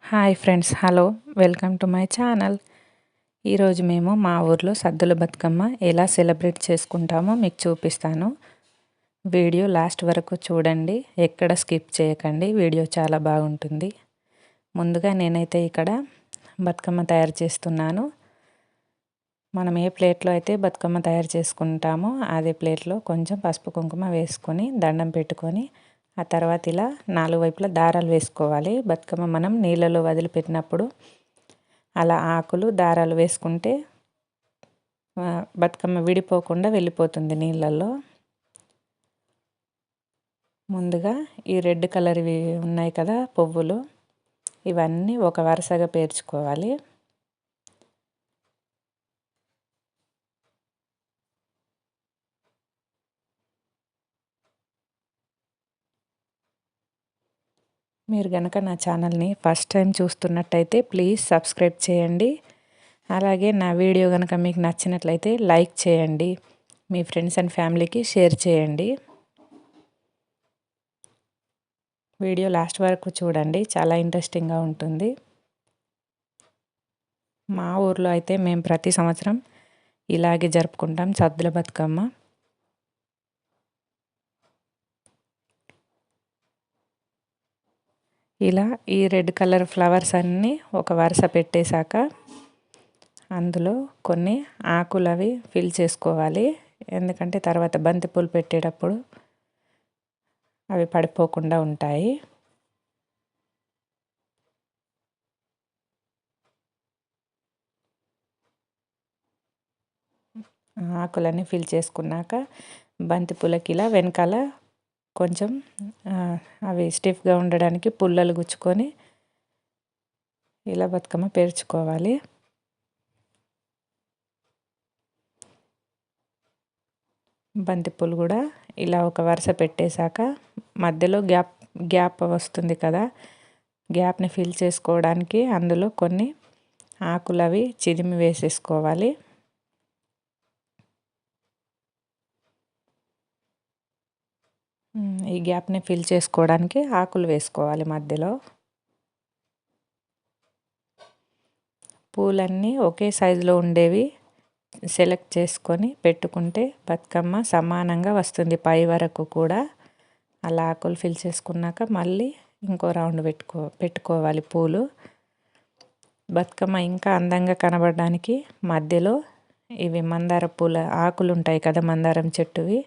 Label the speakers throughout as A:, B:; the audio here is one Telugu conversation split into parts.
A: Hi friends, hello, welcome to my channel. ఈరోజు మేము మా ఊర్లో సద్దుల బతుకమ్మ ఎలా సెలబ్రేట్ చేసుకుంటామో మీకు చూపిస్తాను. వీడియో లాస్ట్ వరకు చూడండి, ఎక్కడ స్కిప్ చేయకండి. వీడియో చాలా బాగుంటుంది. ముందుగా నేనైతే ఇక్కడ బతుకమ్మ తయారు చేస్తున్నాను. మనం ఏ ప్లేట్లో అయితే బతుకమ్మ తయారు చేసుకుంటామో అదే ప్లేట్లో కొంచెం పసుపు కుంకుమ వేసుకొని దండం పెట్టుకొని ఆ తర్వాత ఇలా 4 వైపులా దారాలు వేసుకోవాలి. బతుకమ్మ మనం నీళ్ళలో వదిలిపెట్టినప్పుడు అలా ఆకులు దారాలు వేసుకుంటే బతుకమ్మ విడిపోకుండా వెళ్ళిపోతుంది నీళ్ళల్లో. ముందుగా ఈ రెడ్ కలర్వి ఉన్నాయి కదా పువ్వులు, ఇవన్నీ ఒక వరుసగా పేర్చుకోవాలి. మీరు కనుక నా ఛానల్ని ఫస్ట్ టైం చూస్తున్నట్టయితే ప్లీజ్ సబ్స్క్రైబ్ చేయండి. అలాగే నా వీడియో కనుక మీకు నచ్చినట్లయితే లైక్ చేయండి. మీ ఫ్రెండ్స్ అండ్ ఫ్యామిలీకి షేర్ చేయండి. వీడియో లాస్ట్ వరకు చూడండి, చాలా ఇంట్రెస్టింగ్గా ఉంటుంది. మా ఊర్లో అయితే మేము ప్రతి సంవత్సరం ఇలాగే జరుపుకుంటాం సద్దుల బతుకమ్మ. ఇలా ఈ రెడ్ కలర్ ఫ్లవర్స్ అన్నీ ఒక వరుస పెట్టేశాక అందులో కొన్ని ఆకులు అవి ఫిల్ చేసుకోవాలి. ఎందుకంటే తర్వాత బంతిపూలు పెట్టేటప్పుడు అవి పడిపోకుండా ఉంటాయి. ఆకులన్నీ ఫిల్ చేసుకున్నాక బంతిపూలకి ఇలా వెనకాల కొంచెం అవి స్టిఫ్గా ఉండడానికి పుల్లలు గుచ్చుకొని ఇలా బతుకమ్మ పేర్చుకోవాలి. బంతిపూలు కూడా ఇలా ఒక వరుస పెట్టేశాక మధ్యలో గ్యాప్ వస్తుంది కదా, గ్యాప్ని ఫిల్ చేసుకోవడానికి అందులో కొన్ని ఆకులు అవి చిదిమి వేసేసుకోవాలి. ఈ గ్యాప్ని ఫిల్ చేసుకోవడానికి ఆకులు వేసుకోవాలి మధ్యలో. పూలన్నీ ఒకే సైజులో ఉండేవి సెలెక్ట్ చేసుకొని పెట్టుకుంటే బతుకమ్మ సమానంగా వస్తుంది పై వరకు కూడా. అలా ఆకులు ఫిల్ చేసుకున్నాక మళ్ళీ ఇంకో రౌండ్ పెట్టుకోవాలి పూలు. బతుకమ్మ ఇంకా అందంగా కనబడడానికి మధ్యలో ఇవి మందార పూల ఆకులు ఉంటాయి కదా, మందారం చెట్టువి,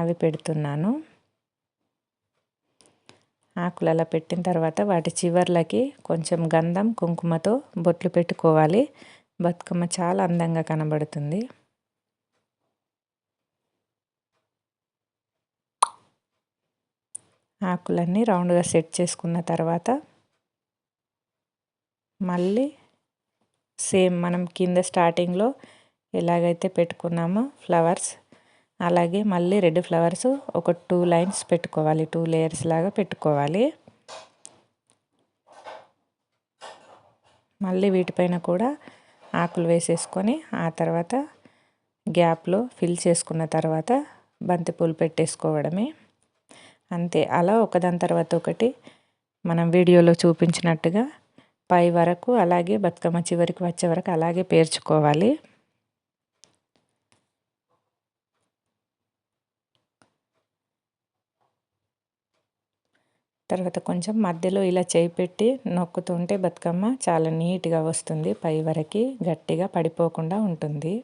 A: అవి పెడుతున్నాను. ఆకులు అలా పెట్టిన తర్వాత వాటి చివర్లకి కొంచెం గంధం కుంకుమతో బొట్లు పెట్టుకోవాలి. బతుకమ్మ చాలా అందంగా కనబడుతుంది. ఆకులన్నీ రౌండ్గా సెట్ చేసుకున్న తర్వాత మళ్ళీ సేమ్ మనం కింద స్టార్టింగ్లో ఎలాగైతే పెట్టుకున్నామో ఫ్లవర్స్, అలాగే మళ్ళీ రెడ్ ఫ్లవర్స్ ఒక 2 లైన్స్ పెట్టుకోవాలి, 2 లేయర్స్ లాగా పెట్టుకోవాలి. మళ్ళీ వీటిపైన కూడా ఆకులు వేసేసుకొని ఆ తర్వాత గ్యాప్లో ఫిల్ చేసుకున్న తర్వాత బంతిపూలు పెట్టేసుకోవడమే. అంతే, అలా ఒకదాని తర్వాత ఒకటి మనం వీడియోలో చూపించినట్టుగా పై వరకు అలాగే బతుకమ్మ చివరికి వచ్చే వరకు అలాగే పేర్చుకోవాలి. తర్వాత కొంచెం మధ్యలో ఇలా చేయి పెట్టి నొక్కుతుంటే బతుకమ్మ చాలా నీట్గా వస్తుంది, పై వరకు గట్టిగా పడిపోకుండా ఉంటుంది.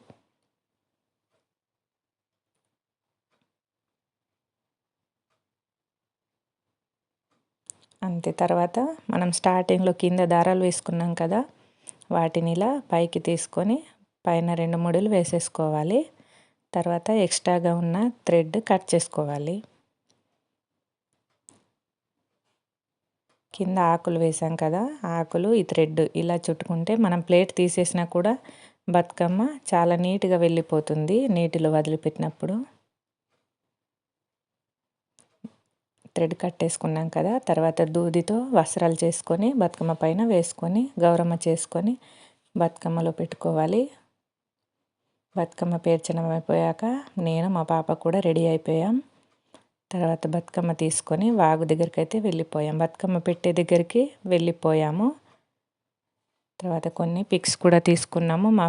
A: అంతే, తర్వాత మనం స్టార్టింగ్లో కింద దారాలు వేసుకున్నాం కదా, వాటిని ఇలా పైకి తీసుకొని పైన 2 ముడులు వేసేసుకోవాలి. తర్వాత ఎక్స్ట్రాగా ఉన్న థ్రెడ్ కట్ చేసుకోవాలి. కింద ఆకులు వేసాం కదా, ఆకులు ఈ థ్రెడ్ ఇలా చుట్టుకుంటే మనం ప్లేట్ తీసేసినా కూడా బతుకమ్మ చాలా నీట్గా వెళ్ళిపోతుంది నీటిలో వదిలిపెట్టినప్పుడు. థ్రెడ్ కట్టేసుకున్నాం కదా, తర్వాత దూదితో వస్త్రాలు చేసుకొని బతుకమ్మ పైన వేసుకొని గౌరమ్మ చేసుకొని బతుకమ్మలో పెట్టుకోవాలి. బతుకమ్మ పేర్చడం అయిపోయాక నేను మా పాప కూడా రెడీ అయిపోయాం. తర్వాత బతుకమ్మ తీసుకొని వాగు దగ్గరికి అయితే వెళ్ళిపోయాం. బతుకమ్మ పెట్టే దగ్గరికి వెళ్ళిపోయాము. తర్వాత కొన్ని పిక్స్ కూడా తీసుకున్నాము. మా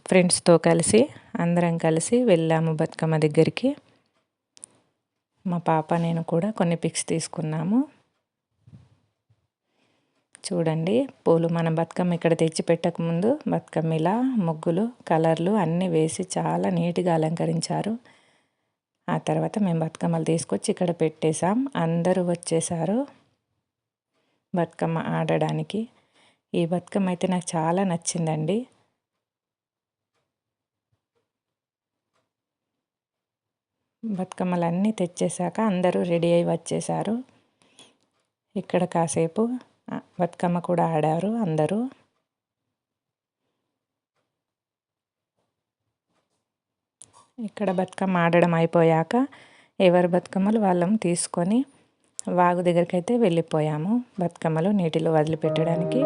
A: ఫ్రెండ్స్తో కలిసి అందరం కలిసి వెళ్ళాము బతుకమ్మ దగ్గరికి. మా పాప నేను కూడా కొన్ని పిక్స్ తీసుకున్నాము. చూడండి, పూలు మన బతుకమ్మ ఇక్కడ తెచ్చి పెట్టకముందు బతుకమ్మ ఇలా ముగ్గులు కలర్లు అన్నీ వేసి చాలా నీట్గా అలంకరించారు. ఆ తర్వాత మేము బతుకమ్మలు తీసుకొచ్చి ఇక్కడ పెట్టేశాం. అందరూ వచ్చేసారు బతుకమ్మ ఆడడానికి. ఈ బతుకమ్మ అయితే నాకు చాలా నచ్చిందండి. బతుకమ్మలన్నీ తెచ్చేసాక అందరూ రెడీ అయి వచ్చేసారు. ఇక్కడ కాసేపు బతుకమ్మ కూడా ఆడారు అందరూ. ఇక్కడ బతుకమ్మ ఆడడం అయిపోయాక ఎవరి బతుకమ్మలు వాళ్ళం తీసుకొని వాగు దగ్గరికి అయితే వెళ్ళిపోయాము బతుకమ్మలు నీటిలో వదిలిపెట్టడానికి.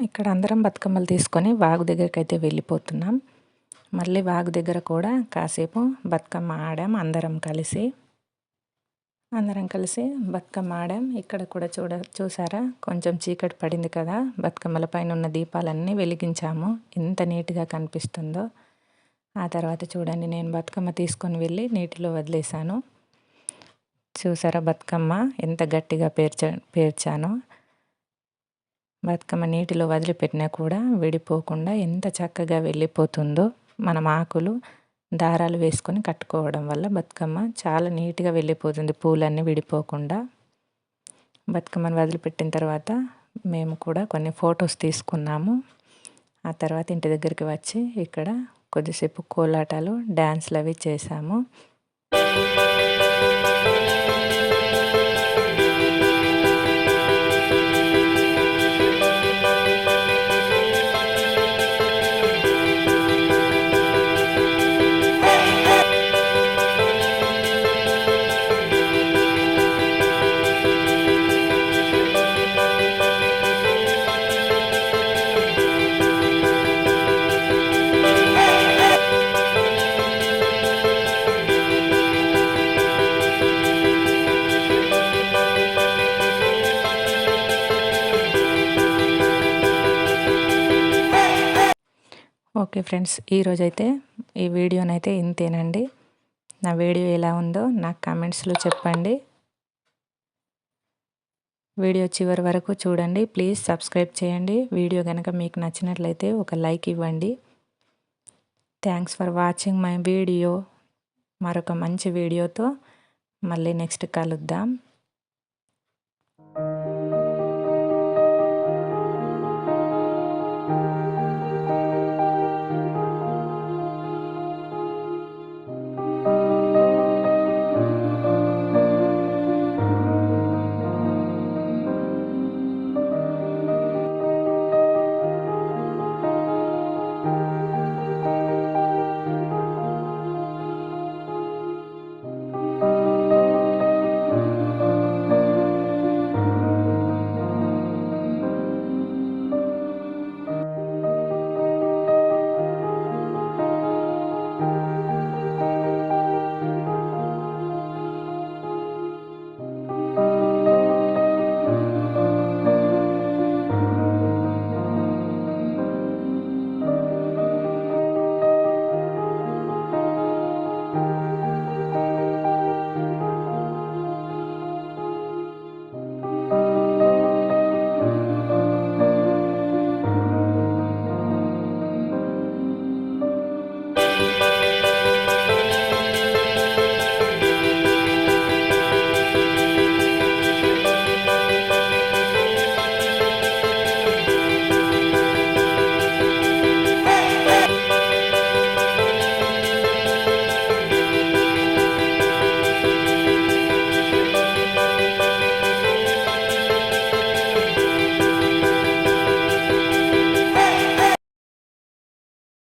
A: ఇక్కడ అందరం బతుకమ్మలు తీసుకొని వాగు దగ్గరికి అయితే వెళ్ళిపోతున్నాం. మళ్ళీ వాగు దగ్గర కూడా కాసేపు బతుకమ్మ ఆడాం అందరం కలిసి బతుకమ్మ ఆడాం. ఇక్కడ కూడా చూసారా, కొంచెం చీకటి పడింది కదా, బతుకమ్మల పైన ఉన్న దీపాలన్నీ వెలిగించాము. ఎంత నీట్గా కనిపిస్తుందో. ఆ తర్వాత చూడండి, నేను బతుకమ్మ తీసుకొని వెళ్ళి నీటిలో వదిలేశాను. చూసారా బతుకమ్మ ఎంత గట్టిగా పేర్చానో. బతుకమ్మ నీటిలో వదిలిపెట్టినా కూడా విడిపోకుండా ఎంత చక్కగా వెళ్ళిపోతుందో. మనం ఆకులు దారాలు వేసుకొని కట్టుకోవడం వల్ల బతుకమ్మ చాలా నీట్గా వెళ్ళిపోతుంది, పూలన్నీ విడిపోకుండా. బతుకమ్మను వదిలిపెట్టిన తర్వాత మేము కూడా కొన్ని ఫొటోస్ తీసుకున్నాము. ఆ తర్వాత ఇంటి దగ్గరికి వచ్చి ఇక్కడ కొద్దిసేపు కోలాటాలు డ్యాన్స్లు అవి చేసాము. ఓకే ఫ్రెండ్స్, ఈరోజైతే ఈ వీడియోనైతే ఇంతేనండి. నా వీడియో ఎలా ఉందో నాకు కామెంట్స్లో చెప్పండి. వీడియో చివరి వరకు చూడండి. ప్లీజ్ సబ్స్క్రైబ్ చేయండి. వీడియో కనుక మీకు నచ్చినట్లయితే ఒక లైక్ ఇవ్వండి. Thanks for watching my video. మరొక మంచి వీడియోతో మళ్ళీ నెక్స్ట్ కలుద్దాం.